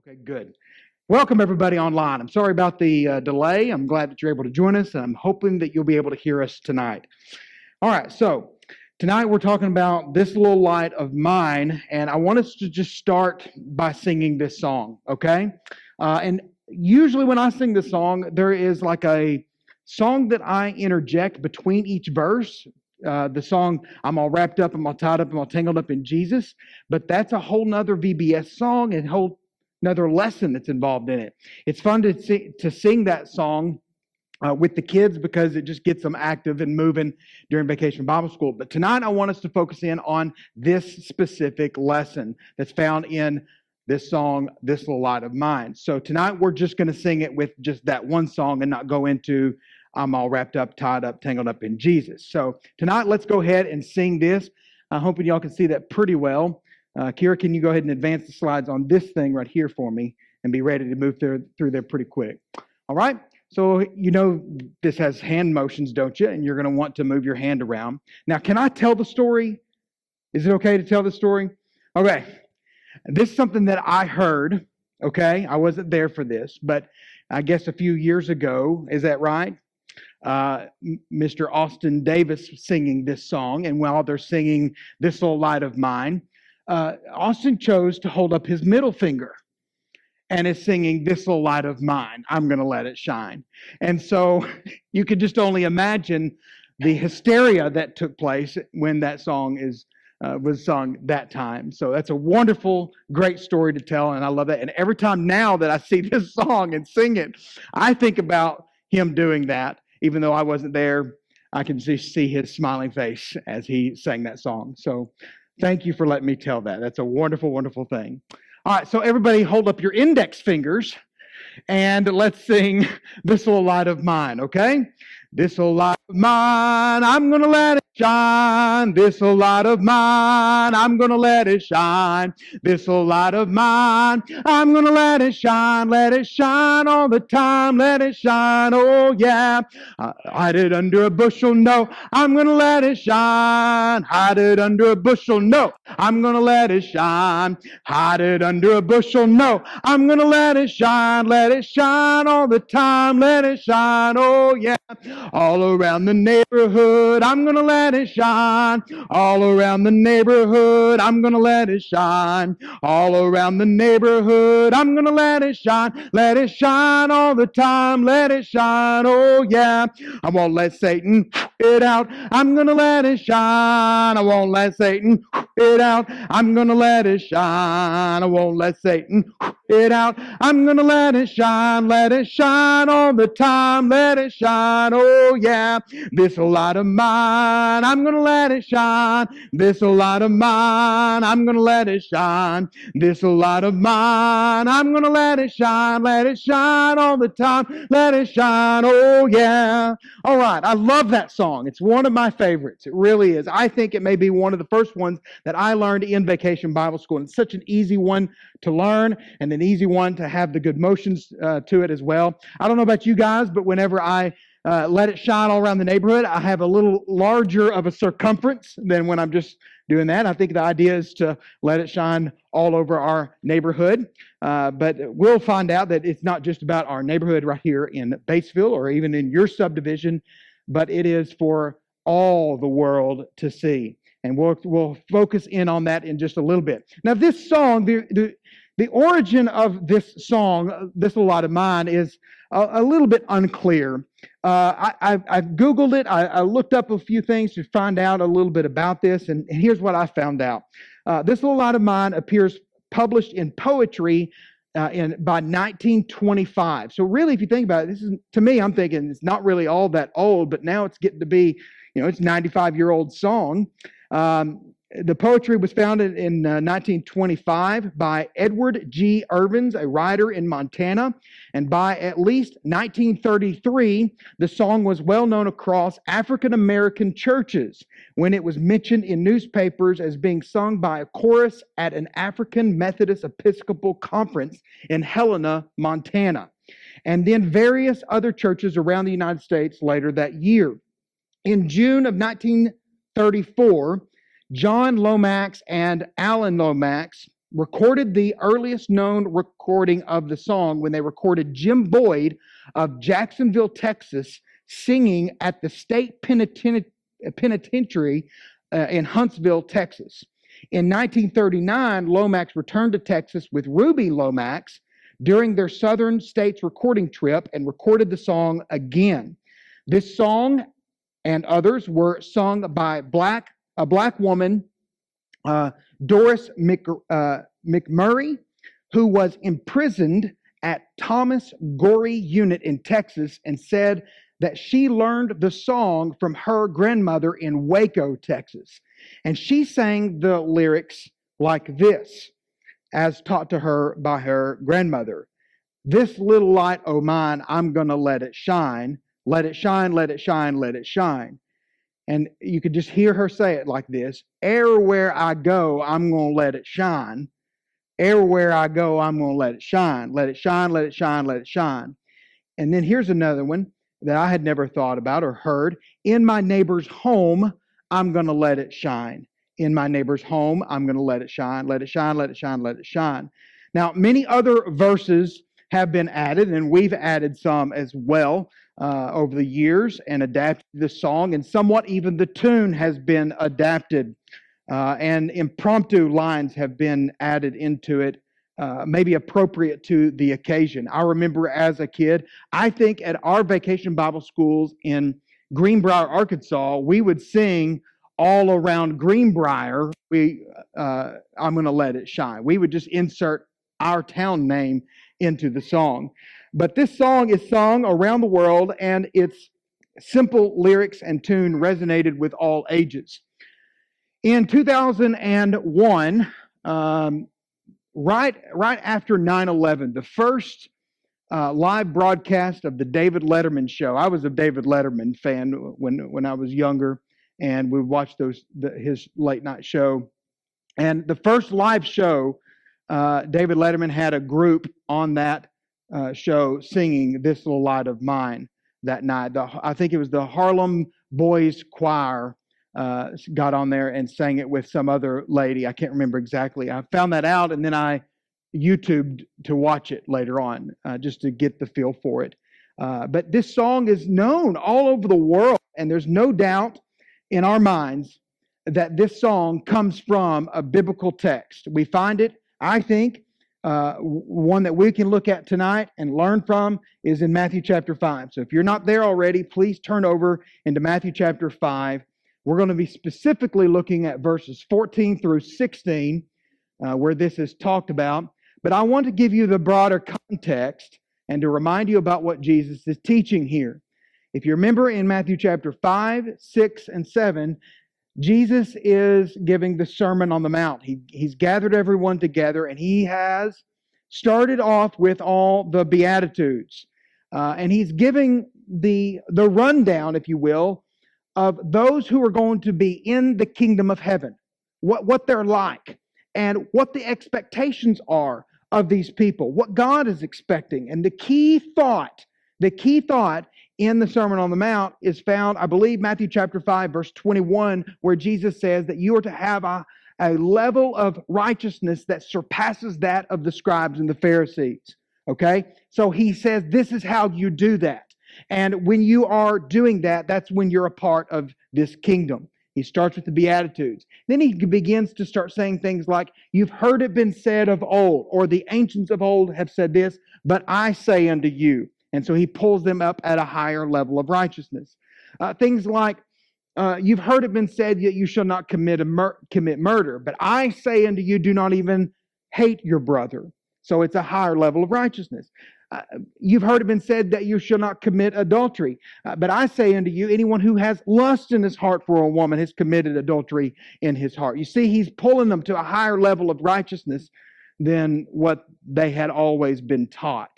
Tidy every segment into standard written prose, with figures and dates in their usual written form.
Okay, good. Welcome, everybody online. I'm sorry about the delay. I'm glad that you're able to join us, and I'm hoping that you'll be able to hear us tonight. All right, so tonight we're talking about This Little Light of Mine, and I want us to just start by singing this song, okay? And usually when I sing this song, there is like a song that I interject between each verse. The song, I'm all wrapped up, I'm all tied up, I'm all tangled up in Jesus, but that's a whole nother VBS song and whole another lesson that's involved in it. It's fun to sing that song with the kids because it just gets them active and moving during Vacation Bible School. But tonight I want us to focus in on this specific lesson that's found in this song, This Little Light of Mine. So tonight we're just going to sing it with just that one song and not go into I'm all wrapped up, tied up, tangled up in Jesus. So tonight let's go ahead and sing this. I'm hoping y'all can see that pretty well. Kira, can you go ahead and advance the slides on this thing right here for me and be ready to move through there pretty quick? All right. So you know this has hand motions, don't you? And you're going to want to move your hand around. Now, can I tell the story? Is it okay to tell the story? Okay. This is something that I heard, okay? I wasn't there for this, but I guess a few years ago, is that right? Mr. Austin Davis singing this song, and while they're singing This Little Light of Mine, Austin chose to hold up his middle finger and is singing This Little Light of Mine, I'm going to let it shine. And so you could just only imagine the hysteria that took place when that song was sung that time. So that's a wonderful, great story to tell, and I love that. And every time now that I see this song and sing it, I think about him doing that. Even though I wasn't there, I can just see his smiling face as he sang that song. So thank you for letting me tell that. That's a wonderful, wonderful thing. All right, so everybody hold up your index fingers and let's sing This Little Light of Mine, okay? This little light of mine, I'm going to let it shine. This little light of mine, I'm going to let it shine. This little light of mine, I'm going to let it shine. Let it shine all the time. Let it shine, oh yeah. Hide it under a bushel, no. I'm going to let it shine. Hide it under a bushel, no. I'm going to let it shine. Hide it under a bushel, no. I'm going to let it shine. Let it shine all the time. Let it shine, oh yeah. All around the neighborhood, I'm going to let it shine. All around the neighborhood, I'm going to let it shine. All around the neighborhood, I'm going to let it shine. Let it shine all the time. Let it shine, oh yeah. I won't let Satan it out. I'm going to let it shine. I won't let Satan it out. I'm going to let it shine. I won't let Satan it out. I'm going to let it shine. Let it shine all the time. Let it shine, oh yeah. This light of mine, I'm going to let it shine. This light of mine, I'm going to let it shine. This light of mine, I'm going to let it shine. Let it shine all the time. Let it shine, oh yeah. All right, I love that song. It's one of my favorites. It really is. I think it may be one of the first ones that I learned in Vacation Bible School. And it's such an easy one to learn and an easy one to have the good motions to it as well. I don't know about you guys, but whenever I let it shine all around the neighborhood, I have a little larger of a circumference than when I'm just doing that. I think the idea is to let it shine all over our neighborhood. But we'll find out that it's not just about our neighborhood right here in Batesville or even in your subdivision, but it is for all the world to see. And we'll focus in on that in just a little bit. Now, this song, the origin of this song, This Little Light of Mine, is a little bit unclear. I Googled it. I looked up a few things to find out a little bit about this, and here's what I found out. This Little Light of Mine appears published in poetry by 1925. So really, if you think about it, this is, to me, I'm thinking it's not really all that old, but now it's getting to be, it's a 95-year-old song. The poetry was founded in 1925 by Edward G. Irvins, a writer in Montana, and by at least 1933, the song was well known across African American churches when it was mentioned in newspapers as being sung by a chorus at an African Methodist Episcopal conference in Helena, Montana, and then various other churches around the United States later that year. In June of 1934, John Lomax and Alan Lomax recorded the earliest known recording of the song when they recorded Jim Boyd of Jacksonville, Texas, singing at the state penitentiary in Huntsville, Texas. In 1939, Lomax returned to Texas with Ruby Lomax during their Southern States recording trip and recorded the song again. This song and others were sung by a black woman, Doris McMurray, who was imprisoned at Thomas Gorey Unit in Texas, and said that she learned the song from her grandmother in Waco, Texas. And she sang the lyrics like this, as taught to her by her grandmother. This little light o' mine, I'm going to let it shine. Let it shine, let it shine, let it shine. And you could just hear her say it like this. Everywhere I go, I'm going to let it shine. Everywhere I go, I'm going to let it shine. Let it shine, let it shine, let it shine. And then here's another one that I had never thought about or heard. In my neighbor's home, I'm going to let it shine. In my neighbor's home, I'm going to let it shine. Let it shine, let it shine, let it shine. Now, many other verses have been added, and we've added some as well over the years and adapted the song, and somewhat even the tune has been adapted, and impromptu lines have been added into it, maybe appropriate to the occasion. I remember as a kid, I think at our vacation Bible schools in Greenbrier, Arkansas, we would sing All Around Greenbrier, I'm going to let it shine. We would just insert our town name into the song. But this song is sung around the world, and its simple lyrics and tune resonated with all ages. In 2001, right after 9/11, the first live broadcast of the David Letterman show. I was a David Letterman fan when I was younger, and we watched his late night show. And the first live show, David Letterman had a group on that show singing This Little Light of Mine that night. I think it was the Harlem Boys Choir got on there and sang it with some other lady. I can't remember exactly. I found that out, and then I YouTubed to watch it later on, just to get the feel for it. But this song is known all over the world, and there's no doubt in our minds that this song comes from a biblical text. We find it, I think, one that we can look at tonight and learn from is in Matthew chapter 5. So if you're not there already, please turn over into Matthew chapter 5. We're going to be specifically looking at verses 14 through 16, where this is talked about. But I want to give you the broader context and to remind you about what Jesus is teaching here. If you remember in Matthew chapter 5, 6, and 7, Jesus is giving the Sermon on the Mount. He's gathered everyone together, and he has started off with all the Beatitudes. And he's giving the rundown, if you will, of those who are going to be in the kingdom of heaven, what they're like, and what the expectations are of these people, what God is expecting. And the key thought in the Sermon on the Mount is found, I believe, Matthew chapter 5, verse 21, where Jesus says that you are to have a level of righteousness that surpasses that of the scribes and the Pharisees. Okay? So he says this is how you do that. And when you are doing that, that's when you're a part of this kingdom. He starts with the Beatitudes. Then he begins to start saying things like, you've heard it been said of old, or the ancients of old have said this, but I say unto you. And so he pulls them up at a higher level of righteousness. Things like, you've heard it been said that you shall not commit murder, but I say unto you, do not even hate your brother. So it's a higher level of righteousness. You've heard it been said that you shall not commit adultery. But I say unto you, anyone who has lust in his heart for a woman has committed adultery in his heart. You see, he's pulling them to a higher level of righteousness than what they had always been taught.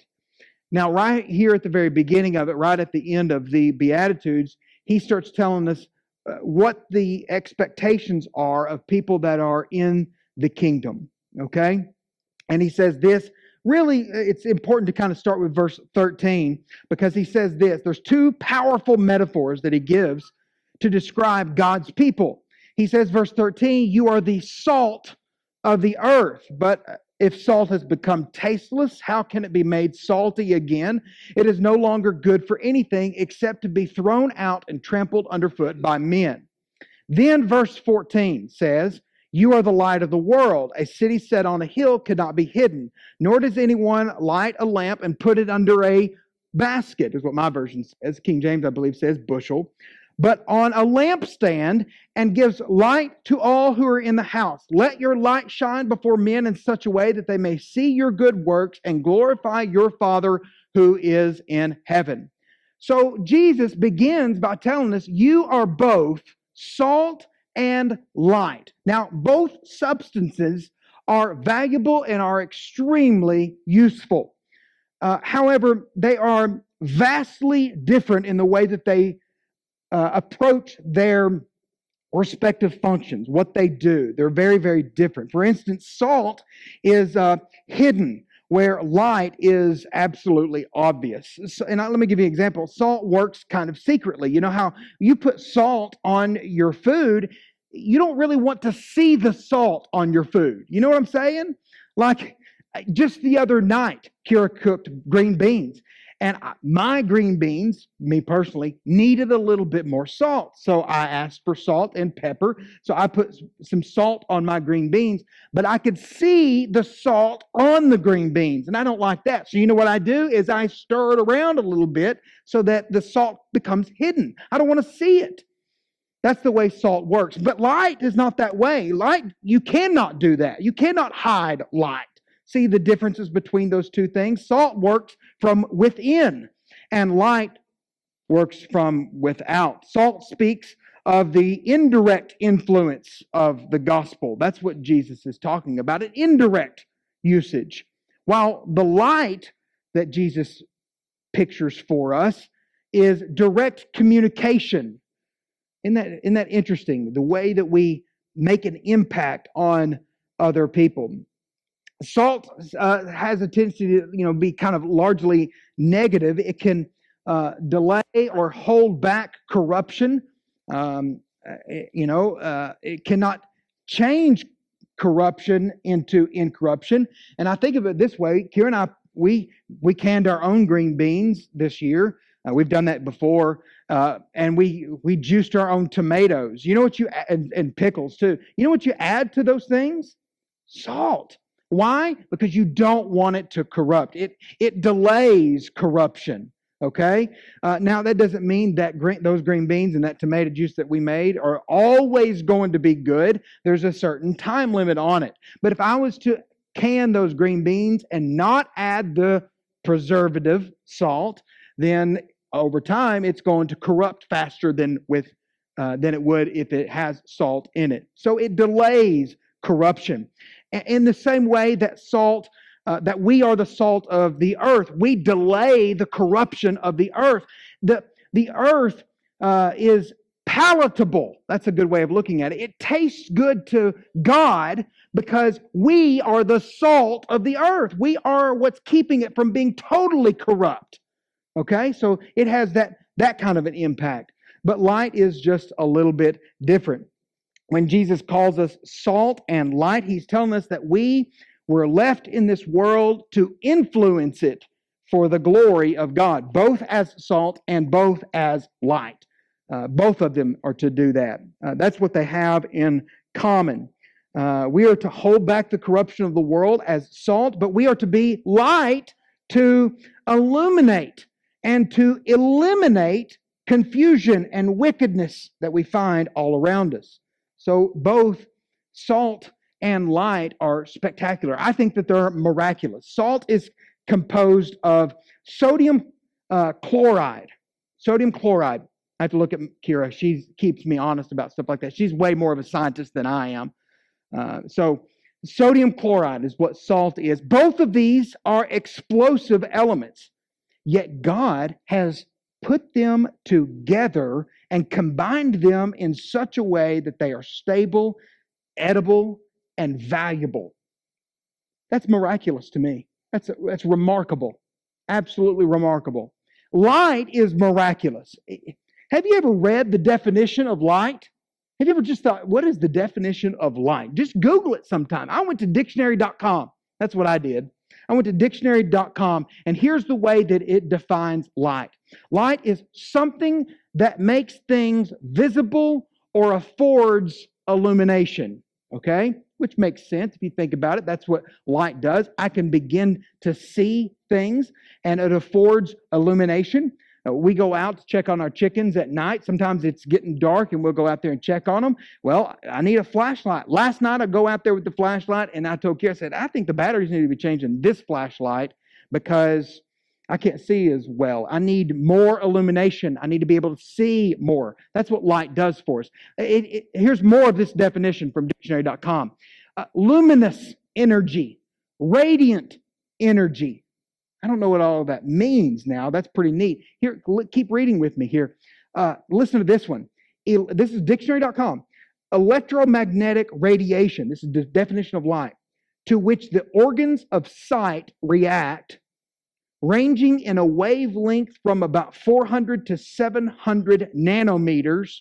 Now, right here at the very beginning of it, right at the end of the Beatitudes, he starts telling us what the expectations are of people that are in the kingdom. Okay? And he says this. Really, it's important to kind of start with verse 13 because he says this. There's two powerful metaphors that he gives to describe God's people. He says, verse 13, you are the salt of the earth. But if salt has become tasteless, how can it be made salty again? It is no longer good for anything except to be thrown out and trampled underfoot by men. Then verse 14 says, "You are the light of the world. A city set on a hill cannot be hidden, nor does anyone light a lamp and put it under a basket," is what my version says. King James, I believe, says bushel, "but on a lampstand, and gives light to all who are in the house. Let your light shine before men in such a way that they may see your good works and glorify your Father who is in heaven." So Jesus begins by telling us, you are both salt and light. Now, both substances are valuable and are extremely useful. However, they are vastly different in the way that they approach their respective functions, what they do. They're very, very different. For instance, salt is hidden, where light is absolutely obvious. And let me give you an example. Salt works kind of secretly. You know how you put salt on your food, you don't really want to see the salt on your food. You know what I'm saying? Like just the other night, Kira cooked green beans. And my green beans, me personally, needed a little bit more salt. So I asked for salt and pepper. So I put some salt on my green beans, but I could see the salt on the green beans. And I don't like that. So you know what I do is I stir it around a little bit so that the salt becomes hidden. I don't want to see it. That's the way salt works. But light is not that way. Light, you cannot do that. You cannot hide light. See the differences between those two things? Salt works from within, and light works from without. Salt speaks of the indirect influence of the gospel. That's what Jesus is talking about, an indirect usage. While the light that Jesus pictures for us is direct communication. Isn't that interesting? The way that we make an impact on other people. Salt has a tendency to, be kind of largely negative. It can delay or hold back corruption. It cannot change corruption into incorruption. And I think of it this way: Kira and I, we canned our own green beans this year. We've done that before, and we juiced our own tomatoes. You know what and pickles too. You know what you add to those things? Salt. Why? Because you don't want it to corrupt. It delays corruption. Okay? Now, that doesn't mean that those green beans and that tomato juice that we made are always going to be good. There's a certain time limit on it. But if I was to can those green beans and not add the preservative salt, then over time it's going to corrupt faster than it would if it has salt in it. So it delays corruption. In the same way that salt, that we are the salt of the earth, we delay the corruption of the earth. The earth is palatable. That's a good way of looking at it. It tastes good to God because we are the salt of the earth. We are what's keeping it from being totally corrupt. Okay, so it has that kind of an impact. But light is just a little bit different. When Jesus calls us salt and light, he's telling us that we were left in this world to influence it for the glory of God, both as salt and both as light. Both of them are to do that. That's what they have in common. We are to hold back the corruption of the world as salt, but we are to be light to illuminate and to eliminate confusion and wickedness that we find all around us. So both salt and light are spectacular. I think that they're miraculous. Salt is composed of sodium chloride. Sodium chloride. I have to look at Kira. She keeps me honest about stuff like that. She's way more of a scientist than I am. So sodium chloride is what salt is. Both of these are explosive elements, yet God has put them together and combined them in such a way that they are stable, edible, and valuable. That's miraculous to me. That's remarkable. Absolutely remarkable. Light is miraculous. Have you ever read the definition of light? Have you ever just thought, what is the definition of light? Just Google it sometime. I went to dictionary.com. That's what I did. I went to dictionary.com, and here's the way that it defines light. Light is something that makes things visible or affords illumination, okay? Which makes sense if you think about it. That's what light does. I can begin to see things, and it affords illumination. We go out to check on our chickens at night. Sometimes it's getting dark and we'll go out there and check on them. Well, I need a flashlight. Last night I go out there with the flashlight and I told Kira, I said, I think the batteries need to be changed in this flashlight because I can't see as well. I need more illumination. I need to be able to see more. That's what light does for us. Here's more of this definition from dictionary.com. Luminous energy, radiant energy. I don't know what all of that means now. That's pretty neat. Here, keep reading with me here. Listen to this one. This is dictionary.com. Electromagnetic radiation. This is the definition of light. To which the organs of sight react, ranging in a wavelength from about 400 to 700 nanometers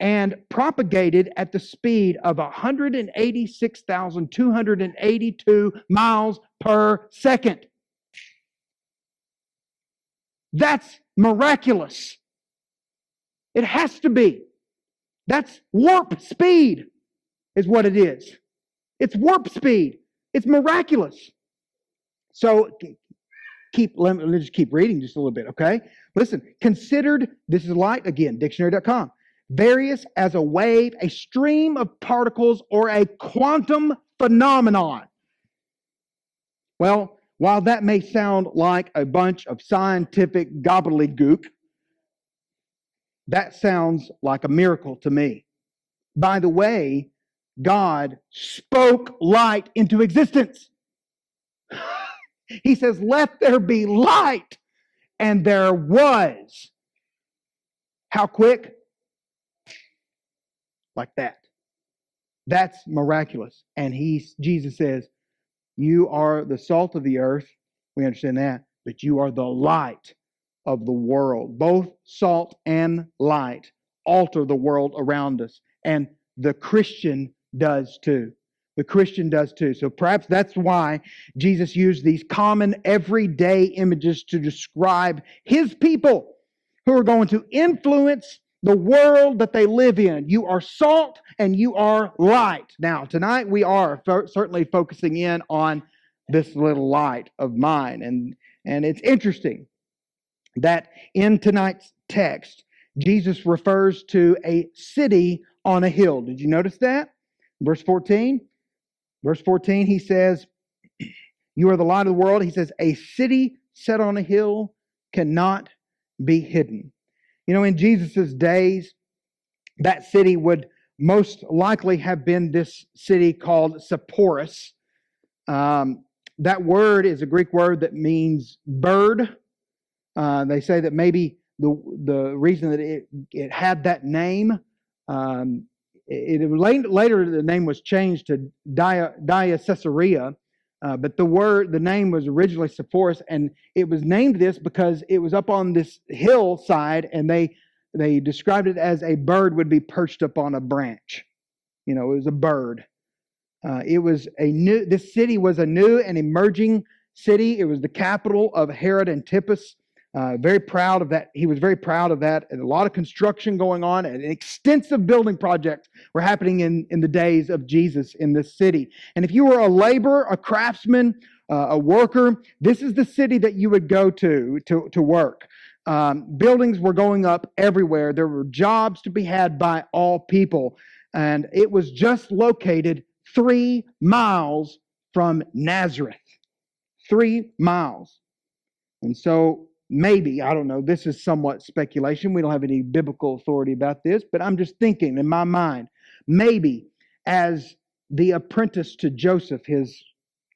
and propagated at the speed of 186,282 miles per second. That's miraculous. It has to be. That's warp speed is what it is. It's warp speed. It's miraculous. So let me just keep reading just a little bit, okay? Listen, considered, this is light, again, dictionary.com, various as a wave, a stream of particles, or a quantum phenomenon. Well, while that may sound like a bunch of scientific gobbledygook, that sounds like a miracle to me. By the way, God spoke light into existence. He says, let there be light. And there was. How quick? Like that. That's miraculous. And Jesus says, you are the salt of the earth. We understand that. But you are the light of the world. Both salt and light alter the world around us. And the Christian does too. The Christian does too. So perhaps that's why Jesus used these common everyday images to describe His people who are going to influence the world that they live in. You are salt and you are light. Now, tonight we are certainly focusing in on this little light of mine. And it's interesting that in tonight's text, Jesus refers to a city on a hill. Did you notice that? Verse 14. Verse 14, he says, you are the light of the world. He says, a city set on a hill cannot be hidden. You know, in Jesus' days, that city would most likely have been this city called Sepphoris. That word is a Greek word that means bird. They say that maybe the reason that it had that name, later the name was changed to Caesarea, but the name was originally Sepphoris, and it was named this because it was up on this hillside, and they described it as a bird would be perched up on a branch. You know, it was a bird. This city was a new and emerging city. It was the capital of Herod Antipas. Very proud of that. He was very proud of that. And a lot of construction going on, and extensive building projects were happening in the days of Jesus in this city. And if you were a laborer, a craftsman, a worker, this is the city that you would go to work. Buildings were going up everywhere. There were jobs to be had by all people. And it was just located 3 miles from Nazareth. 3 miles. And so maybe, I don't know, this is somewhat speculation. We don't have any biblical authority about this, but I'm just thinking in my mind, maybe as the apprentice to Joseph, his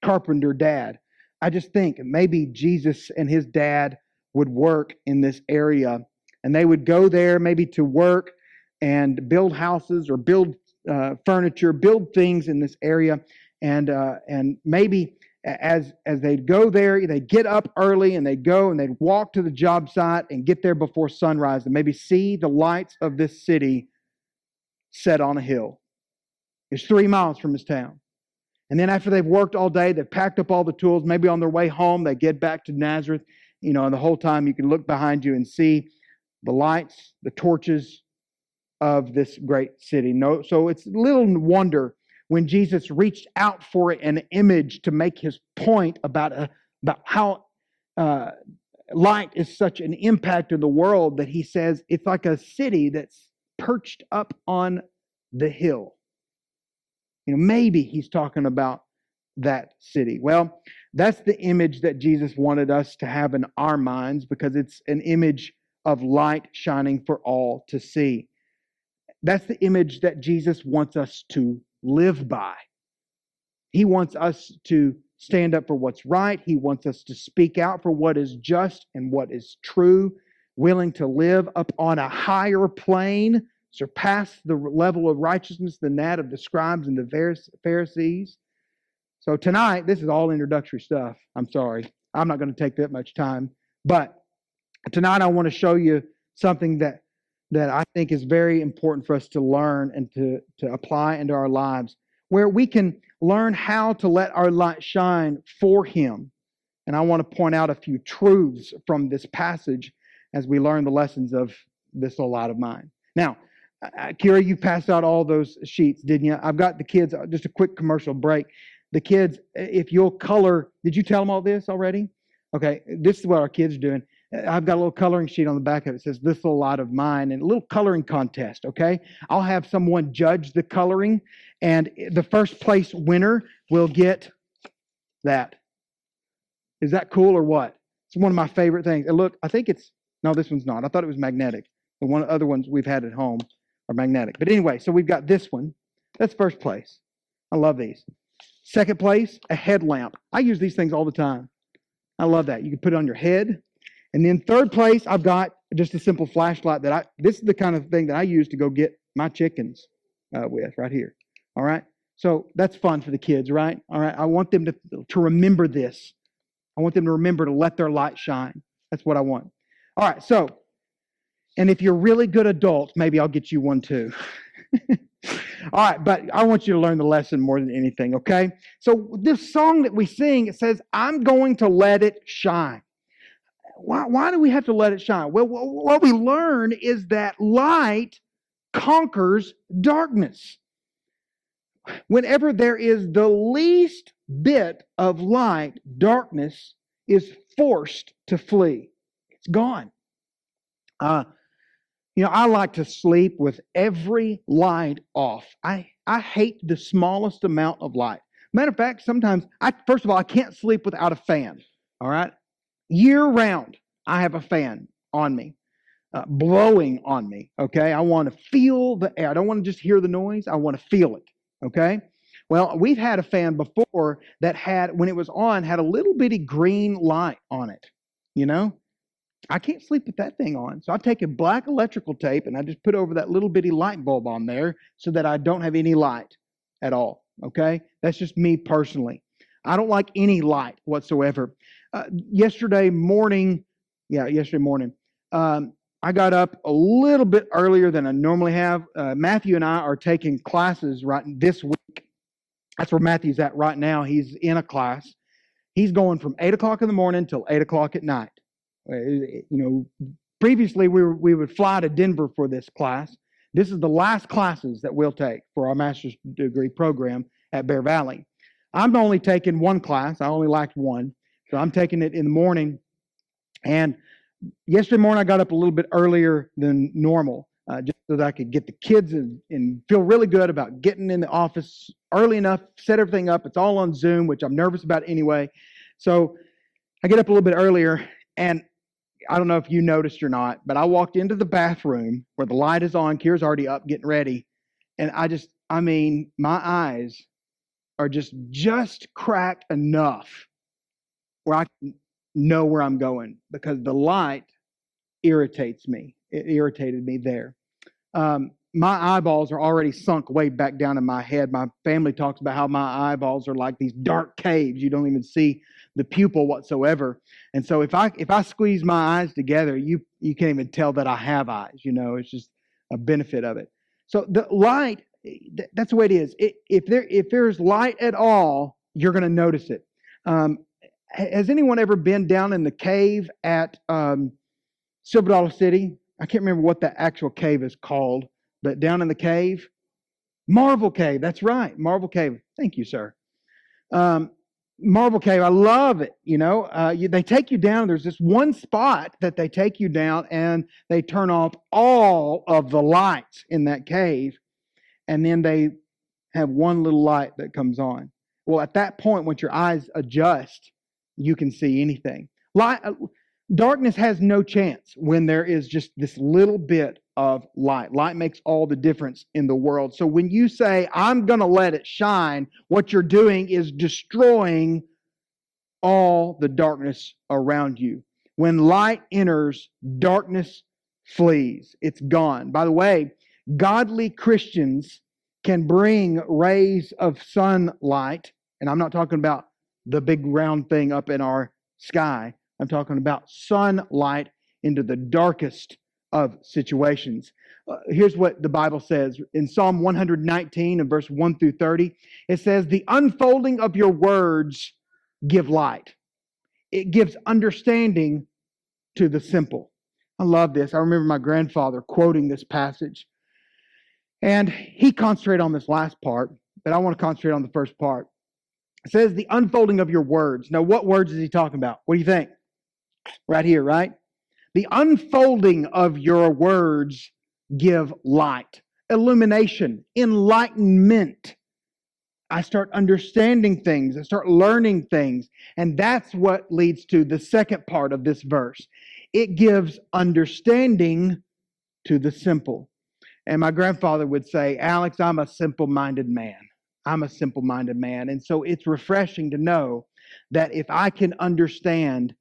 carpenter dad, I just think maybe Jesus and his dad would work in this area, and they would go there maybe to work and build houses or build furniture, build things in this area, and maybe as they'd go there, they'd get up early and they'd go and they'd walk to the job site and get there before sunrise and maybe see the lights of this city set on a hill. It's 3 miles from his town. And then after they've worked all day, they've packed up all the tools, maybe on their way home, they get back to Nazareth, and the whole time you can look behind you and see the lights, the torches of this great city. No, so it's little wonder when Jesus reached out for an image to make his point about how light is such an impact in the world that he says it's like a city that's perched up on the hill. Maybe he's talking about that city. Well, that's the image that Jesus wanted us to have in our minds because it's an image of light shining for all to see. That's the image that Jesus wants us to live by. He wants us to stand up for what's right. He wants us to speak out for what is just and what is true, willing to live up on a higher plane, surpass the level of righteousness than that of the scribes and the Pharisees. So tonight, this is all introductory stuff. I'm sorry. I'm not going to take that much time. But tonight I want to show you something that I think is very important for us to learn and to apply into our lives, where we can learn how to let our light shine for Him. And I want to point out a few truths from this passage as we learn the lessons of this little light of mine. Now, Kira, you passed out all those sheets, didn't you? I've got the kids, just a quick commercial break. The kids, if you'll color, did you tell them all this already? Okay, this is what our kids are doing. I've got a little coloring sheet on the back of it. It says, this little light of mine, and a little coloring contest, okay? I'll have someone judge the coloring, and the first place winner will get that. Is that cool or what? It's one of my favorite things. And look, I think no, this one's not. I thought it was magnetic. The one other ones we've had at home are magnetic. But anyway, so we've got this one. That's first place. I love these. Second place, a headlamp. I use these things all the time. I love that. You can put it on your head. And then third place, I've got just a simple flashlight this is the kind of thing that I use to go get my chickens with right here. All right. So that's fun for the kids, right? All right. I want them to remember this. I want them to remember to let their light shine. That's what I want. All right. So, and if you're really good adults, maybe I'll get you one too. All right. But I want you to learn the lesson more than anything. Okay. So this song that we sing, it says, I'm going to let it shine. Why do we have to let it shine? Well, what we learn is that light conquers darkness. Whenever there is the least bit of light, darkness is forced to flee. It's gone. I like to sleep with every light off. I hate the smallest amount of light. Matter of fact, sometimes, first of all, I can't sleep without a fan. All right? Year round, I have a fan on me, blowing on me, okay? I want to feel the air. I don't want to just hear the noise. I want to feel it, okay? Well, we've had a fan before that when it was on, had a little bitty green light on it, I can't sleep with that thing on. So I take a black electrical tape and I just put over that little bitty light bulb on there so that I don't have any light at all, okay? That's just me personally. I don't like any light whatsoever. Yesterday morning, I got up a little bit earlier than I normally have. Matthew and I are taking classes right this week. That's where Matthew's at right now. He's in a class. He's going from 8 o'clock in the morning till 8 o'clock at night. Previously we would fly to Denver for this class. This is the last classes that we'll take for our master's degree program at Bear Valley. I'm only taking one class. I only liked one. So I'm taking it in the morning. And yesterday morning, I got up a little bit earlier than normal, just so that I could get the kids and feel really good about getting in the office early enough, set everything up. It's all on Zoom, which I'm nervous about anyway. So I get up a little bit earlier, and I don't know if you noticed or not, but I walked into the bathroom where the light is on. Kira's already up getting ready. And my eyes are just cracked enough where I can know where I'm going because the light irritates me. It irritated me there. My eyeballs are already sunk way back down in my head. My family talks about how my eyeballs are like these dark caves. You don't even see the pupil whatsoever. And so if I squeeze my eyes together, you can't even tell that I have eyes. It's just a benefit of it. So the light, that's the way it is. If there's light at all, you're going to notice it. Has anyone ever been down in the cave at Silver Dollar City? I can't remember what the actual cave is called, but down in the cave, Marvel Cave. That's right, Marvel Cave. Thank you, sir. Marvel Cave, I love it. They take you down. There's this one spot that they take you down, and they turn off all of the lights in that cave, and then they have one little light that comes on. Well, at that point, once your eyes adjust, you can see anything. Darkness has no chance when there is just this little bit of light. Light makes all the difference in the world. So when you say, I'm going to let it shine, what you're doing is destroying all the darkness around you. When light enters, darkness flees. It's gone. By the way, godly Christians can bring rays of sunlight, and I'm not talking about the big round thing up in our sky. I'm talking about sunlight into the darkest of situations. Here's what the Bible says in Psalm 119 and verse 1 through 30. It says, the unfolding of your words give light. It gives understanding to the simple. I love this. I remember my grandfather quoting this passage. And he concentrated on this last part, but I want to concentrate on the first part. It says the unfolding of your words. Now, what words is he talking about? What do you think? Right here, right? The unfolding of your words give light, illumination, enlightenment. I start understanding things. I start learning things. And that's what leads to the second part of this verse. It gives understanding to the simple. And my grandfather would say, Alex, I'm a simple-minded man. I'm a simple-minded man. And so it's refreshing to know that if I can understand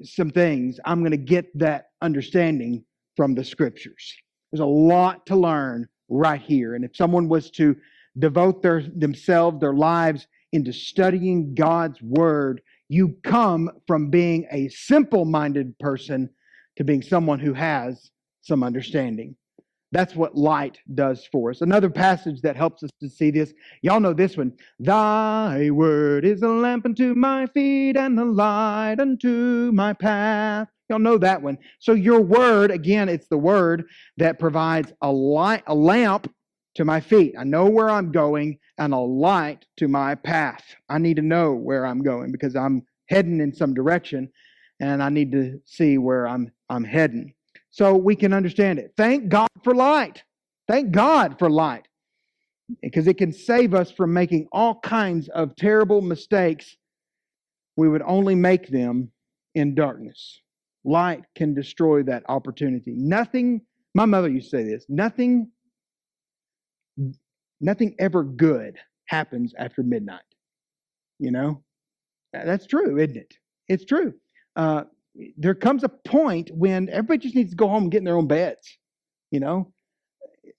some things, I'm going to get that understanding from the Scriptures. There's a lot to learn right here. And if someone was to devote themselves, their lives into studying God's Word, you come from being a simple-minded person to being someone who has some understanding. That's what light does for us. Another passage that helps us to see this, y'all know this one. Thy word is a lamp unto my feet and a light unto my path. Y'all know that one. So your word, again, it's the word that provides a lamp to my feet. I know where I'm going, and a light to my path. I need to know where I'm going because I'm heading in some direction, and I need to see where I'm heading. So we can understand it. Thank God for light. Thank God for light. Because it can save us from making all kinds of terrible mistakes. We would only make them in darkness. Light can destroy that opportunity. Nothing, my mother used to say this, nothing ever good happens after midnight. You know? That's true, isn't it? It's true. There comes a point when everybody just needs to go home and get in their own beds. You know,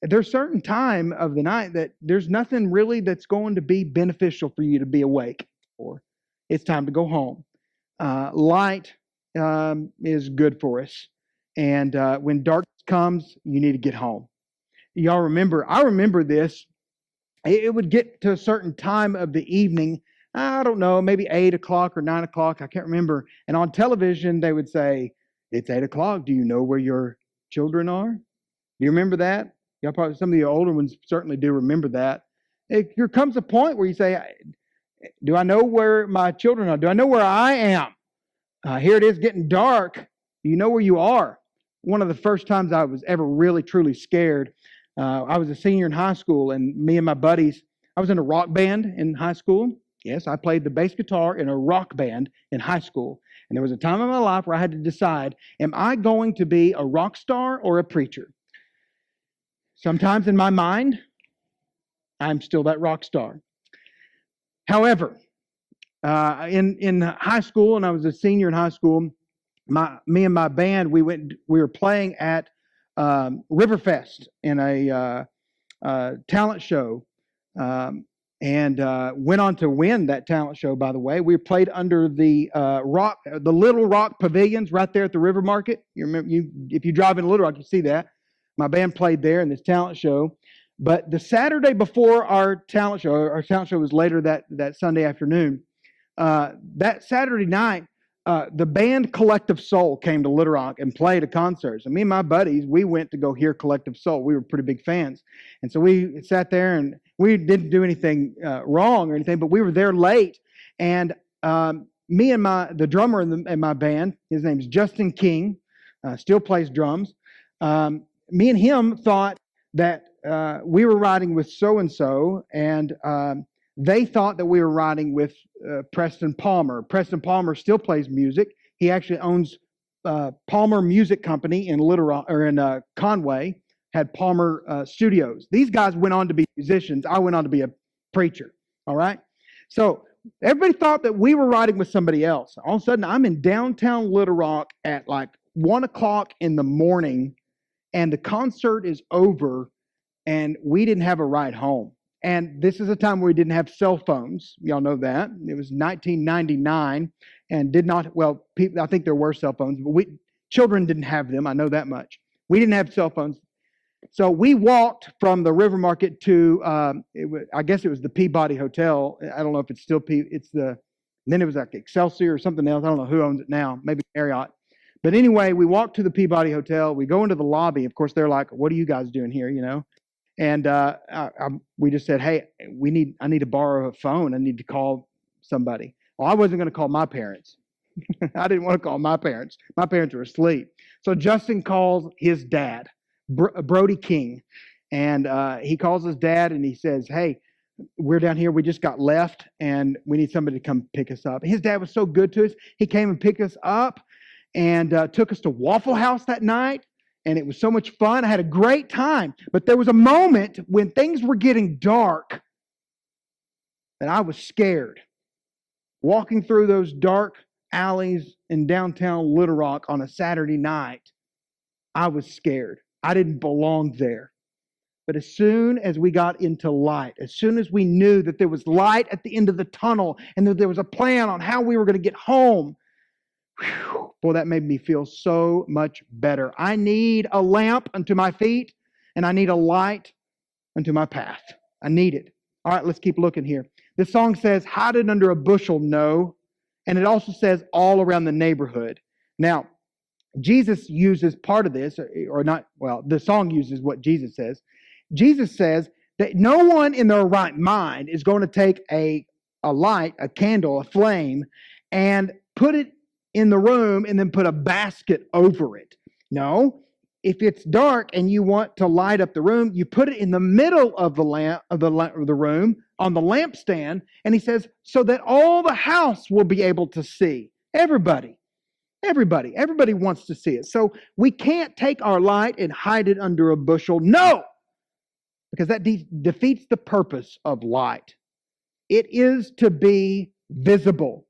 there's certain time of the night that there's nothing really that's going to be beneficial for you to be awake for. It's time to go home. Light is good for us. And when darkness comes, you need to get home. Y'all remember, I remember this. It would get to a certain time of the evening. I don't know, maybe 8 o'clock or 9 o'clock. I can't remember. And on television, they would say, it's 8 o'clock. Do you know where your children are? Do you remember that? Y'all probably, some of the older ones certainly do remember that. There comes a point where you say, do I know where my children are? Do I know where I am? Here it is getting dark. Do you know where you are? One of the first times I was ever really, truly scared, I was a senior in high school, and me and my buddies, I was in a rock band in high school. Yes, I played the bass guitar in a rock band in high school. And there was a time in my life where I had to decide, am I going to be a rock star or a preacher? Sometimes in my mind, I'm still that rock star. However, in high school, and I was a senior in high school, me and my band, we were playing at Riverfest in a talent show. And went on to win that talent show, by the way. We played under the Little Rock pavilions right there at the River Market. You remember, if you drive in Little Rock, you see that. My band played there in this talent show. But the Saturday before our talent show was later that Sunday afternoon. That Saturday night, the band Collective Soul came to Little Rock and played a concert. So me and my buddies, we went to go hear Collective Soul. We were pretty big fans. And so we sat there, and we didn't do anything wrong or anything, but we were there late. And me and the drummer in my band, his name is Justin King, still plays drums. Me and him thought that we were riding with so-and-so, and they thought that we were riding with Preston Palmer. Preston Palmer still plays music. He actually owns Palmer Music Company in Little Rock, or in Conway, had Palmer Studios. These guys went on to be musicians. I went on to be a preacher. All right? So everybody thought that we were riding with somebody else. All of a sudden, I'm in downtown Little Rock at like 1 o'clock in the morning, and the concert is over, and we didn't have a ride home. And this is a time where we didn't have cell phones. Y'all know that. It was 1999, and I think there were cell phones, but children didn't have them. I know that much. We didn't have cell phones. So we walked from the River Market to, I guess it was the Peabody Hotel. I don't know if it's still then it was like Excelsior or something else. I don't know who owns it now. Maybe Marriott. But anyway, we walked to the Peabody Hotel. We go into the lobby. Of course, they're like, "What are you guys doing here?" You know. And we just said, "Hey, I need to borrow a phone. I need to call somebody." Well, I wasn't going to call my parents. I didn't want to call my parents. My parents were asleep. So Justin calls his dad, Brody King, and he calls his dad and he says, "Hey, we're down here. We just got left, and we need somebody to come pick us up." His dad was so good to us. He came and picked us up and took us to Waffle House that night. And it was so much fun. I had a great time. But there was a moment when things were getting dark that I was scared. Walking through those dark alleys in downtown Little Rock on a Saturday night, I was scared. I didn't belong there. But as soon as we got into light, as soon as we knew that there was light at the end of the tunnel and that there was a plan on how we were going to get home, boy, that made me feel so much better. I need a lamp unto my feet, and I need a light unto my path. I need it. All right, let's keep looking here. This song says, "Hide it under a bushel, no." And it also says, "all around the neighborhood." Now, Jesus uses part of this, or not, well, the song uses what Jesus says. Jesus says that no one in their right mind is going to take a light, a candle, a flame, and put it in the room and then put a basket over it. No, if it's dark and you want to light up the room, you put it in the middle of the room on the lampstand, and he says, so that all the house will be able to see. Everybody wants to see it. So we can't take our light and hide it under a bushel. No, because that defeats the purpose of light. It is to be visible.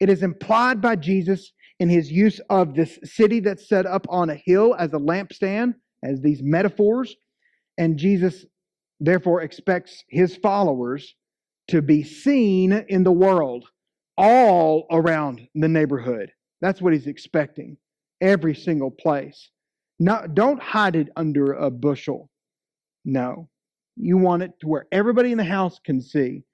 It is implied by Jesus in his use of this city that's set up on a hill as a lampstand, as these metaphors. And Jesus therefore expects his followers to be seen in the world, all around the neighborhood. That's what he's expecting, every single place. Don't hide it under a bushel. No, you want it to where everybody in the house can see.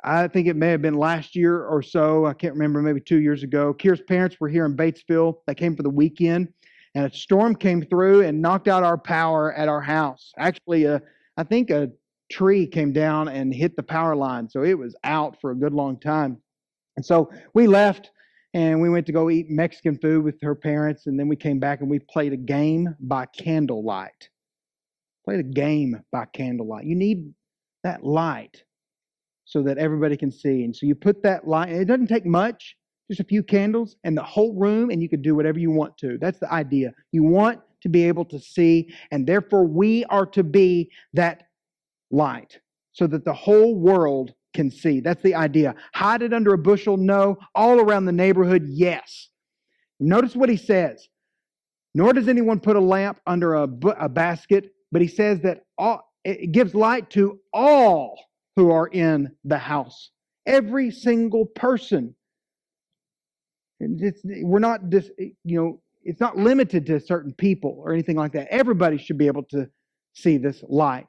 I think it may have been last year or so. I can't remember, maybe 2 years ago. Kira's parents were here in Batesville. They came for the weekend, and a storm came through and knocked out our power at our house. Actually, I think a tree came down and hit the power line, so it was out for a good long time. And so we left, and we went to go eat Mexican food with her parents, and then we came back and we played a game by candlelight. Played a game by candlelight. You need that light so that everybody can see. And so you put that light, and it doesn't take much, just a few candles and the whole room, and you can do whatever you want to. That's the idea. You want to be able to see, and therefore we are to be that light so that the whole world can see. That's the idea. Hide it under a bushel? No. All around the neighborhood? Yes. Notice what he says. Nor does anyone put a lamp under a basket, but he says that it gives light to all who are in the house. Every single person. We're not just, it's not limited to certain people or anything like that. Everybody should be able to see this light.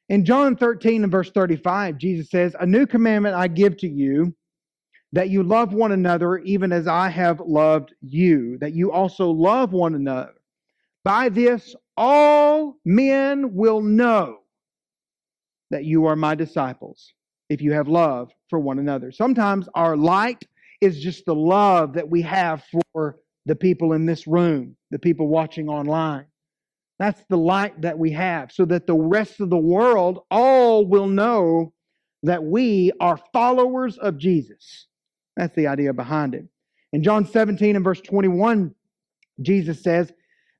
In John 13 and verse 35, Jesus says, "A new commandment I give to you, that you love one another even as I have loved you, that you also love one another. By this all men will know that you are my disciples, if you have love for one another." Sometimes our light is just the love that we have for the people in this room, the people watching online. That's the light that we have, so that the rest of the world all will know that we are followers of Jesus. That's the idea behind it. In John 17 and verse 21, Jesus says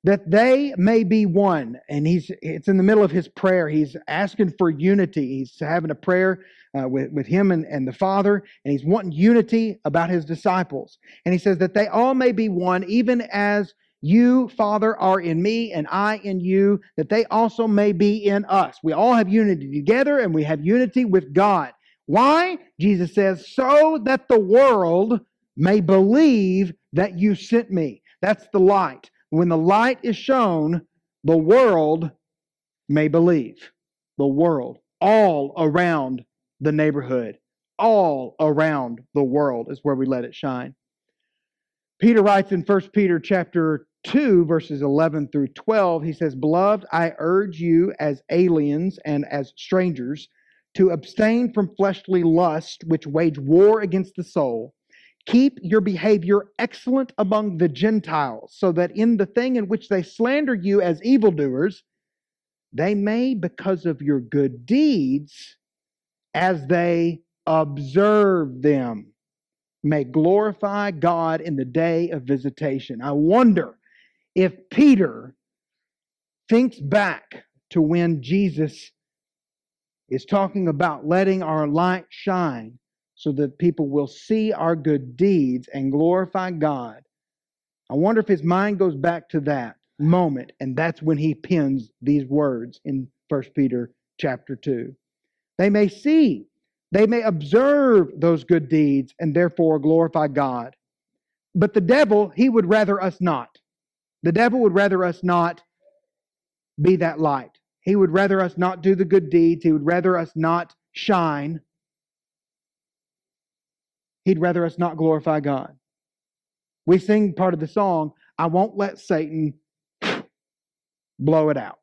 that they may be one. And it's in the middle of his prayer. He's asking for unity. He's having a prayer with him and the Father, and he's wanting unity about his disciples. And he says that they all may be one, even as you, Father, are in me and I in you, that they also may be in us. We all have unity together, and we have unity with God. Why? Jesus says, so that the world may believe that you sent me. That's the light. When the light is shown, the world may believe. The world, all around the neighborhood, all around the world is where we let it shine. Peter writes in 1 Peter chapter 2, verses 11 through 12, he says, "Beloved, I urge you as aliens and as strangers to abstain from fleshly lust which wage war against the soul. Keep your behavior excellent among the Gentiles, so that in the thing in which they slander you as evildoers, they may, because of your good deeds, as they observe them, may glorify God in the day of visitation." I wonder if Peter thinks back to when Jesus is talking about letting our light shine so that people will see our good deeds and glorify God. I wonder if his mind goes back to that moment, and that's when he pens these words in 1 Peter chapter 2. They may see, they may observe those good deeds and therefore glorify God. But the devil, he would rather us not. The devil would rather us not be that light. He would rather us not do the good deeds. He would rather us not shine. He'd rather us not glorify God. We sing part of the song, "I won't let Satan blow it out."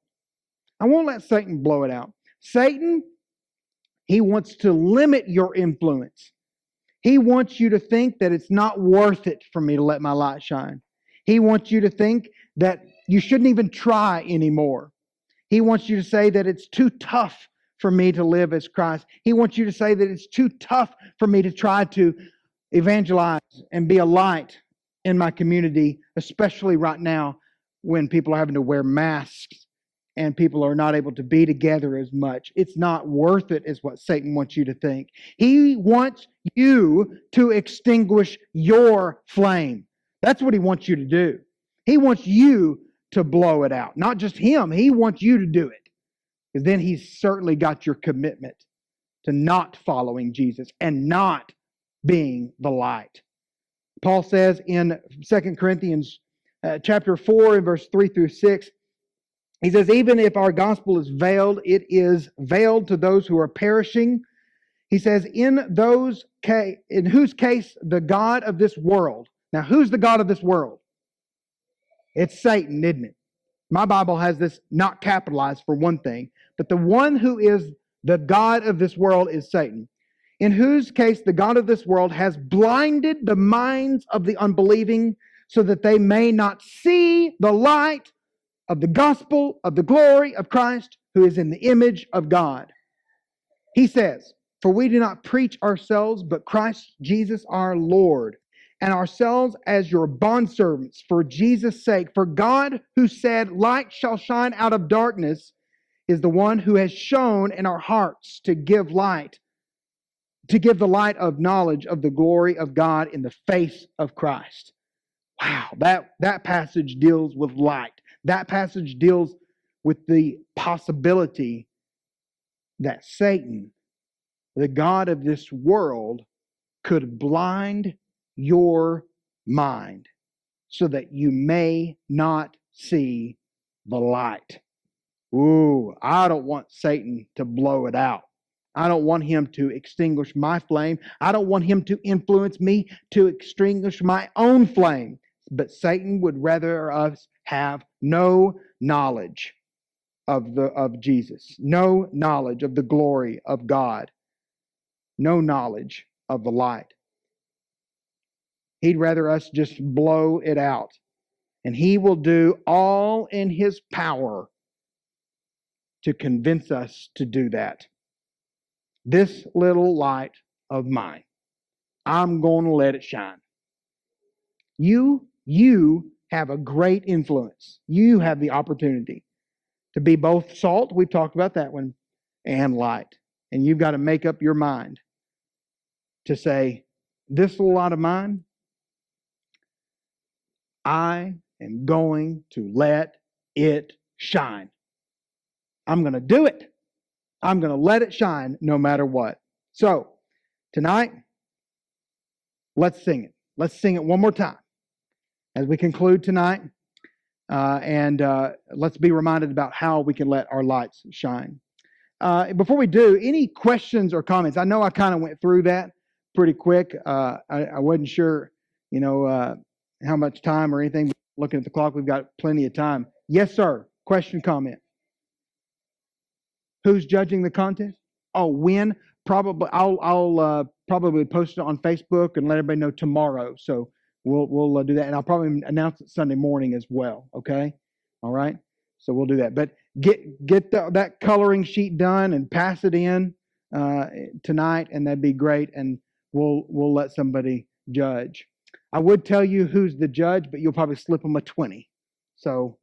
I won't let Satan blow it out. Satan, he wants to limit your influence. He wants you to think that it's not worth it for me to let my light shine. He wants you to think that you shouldn't even try anymore. He wants you to say that it's too tough for me to live as Christ. He wants you to say that it's too tough for me to try to evangelize and be a light in my community, especially right now when people are having to wear masks and people are not able to be together as much. It's not worth it, is what Satan wants you to think. He wants you to extinguish your flame. That's what he wants you to do. He wants you to blow it out. Not just him. He wants you to do it. Because then he's certainly got your commitment to not following Jesus and not being the light. Paul says in 2 Corinthians chapter 4 and verse 3 through 6, he says, "Even if our gospel is veiled, it is veiled to those who are perishing." He says, in whose case the God of this world. Now, who's the God of this world? It's Satan, isn't it? My Bible has this not capitalized for one thing, but the one who is the God of this world is Satan. In whose case the God of this world has blinded the minds of the unbelieving, so that they may not see the light of the gospel of the glory of Christ, who is in the image of God. He says, "For we do not preach ourselves, but Christ Jesus our Lord, and ourselves as your bondservants for Jesus' sake. For God, who said, 'Light shall shine out of darkness,' is the one who has shone in our hearts to give the light of knowledge of the glory of God in the face of Christ." Wow, that passage deals with light. That passage deals with the possibility that Satan, the God of this world, could blind your mind so that you may not see the light. Ooh, I don't want Satan to blow it out. I don't want him to extinguish my flame. I don't want him to influence me to extinguish my own flame. But Satan would rather us have no knowledge of Jesus, no knowledge of the glory of God, no knowledge of the light. He'd rather us just blow it out. And he will do all in his power to convince us to do that. This little light of mine, I'm going to let it shine. You have a great influence. You have the opportunity to be both salt, we've talked about that one, and light. And you've got to make up your mind to say, this little light of mine, I am going to let it shine. I'm going to do it. I'm going to let it shine no matter what. So, tonight, let's sing it. Let's sing it one more time as we conclude tonight. And let's be reminded about how we can let our lights shine. Before we do, any questions or comments? I know I kind of went through that pretty quick. I wasn't sure, how much time or anything. Looking at the clock, we've got plenty of time. Yes, sir. Question, comment. Who's judging the contest? Oh, when? Probably. I'll probably post it on Facebook and let everybody know tomorrow. So we'll do that, and I'll probably announce it Sunday morning as well. Okay, all right. So we'll do that. But get that coloring sheet done and pass it in tonight, and that'd be great. And we'll let somebody judge. I would tell you who's the judge, but you'll probably slip them a 20. So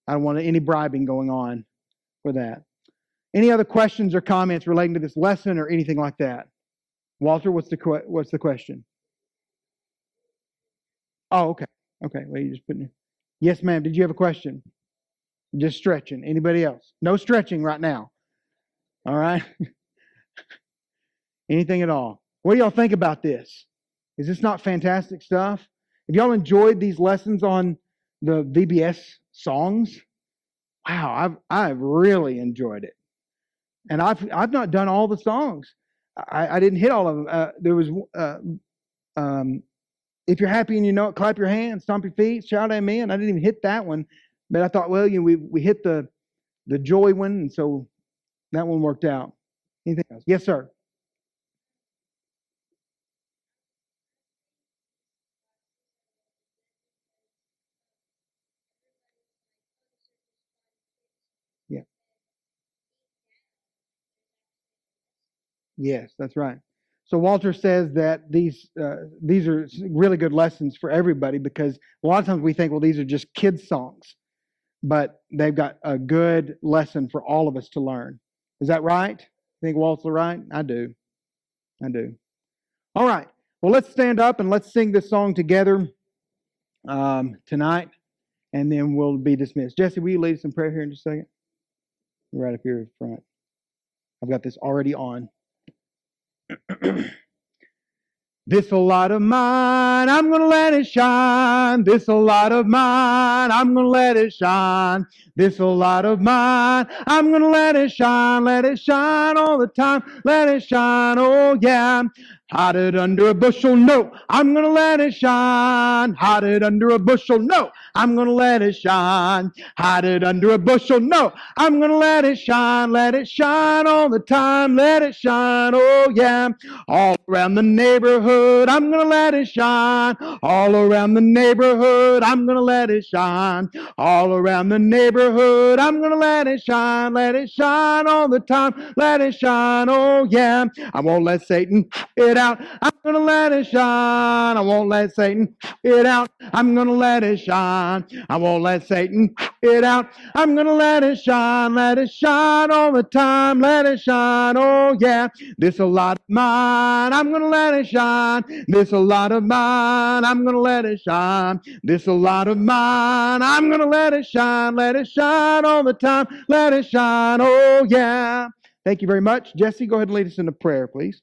I don't want any bribing going on for that. Any other questions or comments relating to this lesson or anything like that? Walter, what's the question? Oh, okay. Okay. Well, you just put it. Yes, ma'am. Did you have a question? Just stretching. Anybody else? No stretching right now. All right. Anything at all? What do y'all think about this? Is this not fantastic stuff? Have y'all enjoyed these lessons on the VBS songs? Wow, I've really enjoyed it. And I've not done all the songs. I didn't hit all of them. There was if you're happy and you know it, clap your hands, stomp your feet, shout amen. I didn't even hit that one, but I thought, well, we hit the joy one, and so that one worked out. Anything else? Yes, sir. Yeah. Yes, that's right. So Walter says that these are really good lessons for everybody, because a lot of times we think, well, these are just kids' songs, but they've got a good lesson for all of us to learn. Is that right? Think Walt's right? I do. All right. Well, let's stand up and let's sing this song together tonight, and then we'll be dismissed. Jesse, will you lead us in prayer here in just a second? You're right up here in front. I've got this already on. This light of mine, I'm going to let it shine. This light of mine, I'm going to let it shine. This light of mine, I'm going to let it shine all the time. Let it shine, oh yeah. Hide it under a bushel, no, I'm going to let it shine. Hide it under a bushel, no, I'm going to let it shine. Hide it under a bushel, no, I'm going to let it shine all the time. Let it shine, oh yeah. All around the neighborhood, I'm going to let it shine. All around the neighborhood, I'm going to let it shine. All around the neighborhood, I'm going to let it shine all the time. Let it shine, oh yeah. I won't let Satan it out. I'm going to let it shine. I won't let Satan it out. I'm going to let it shine. I won't let Satan it out. I'm going to let it shine all the time. Let it shine, oh yeah. This light of mine, I'm going to let it shine. This light of mine, I'm going to let it shine. This light of mine, I'm going to let it shine all the time. Let it shine, oh yeah. Thank you very much. Jesse, go ahead and lead us in a prayer, please.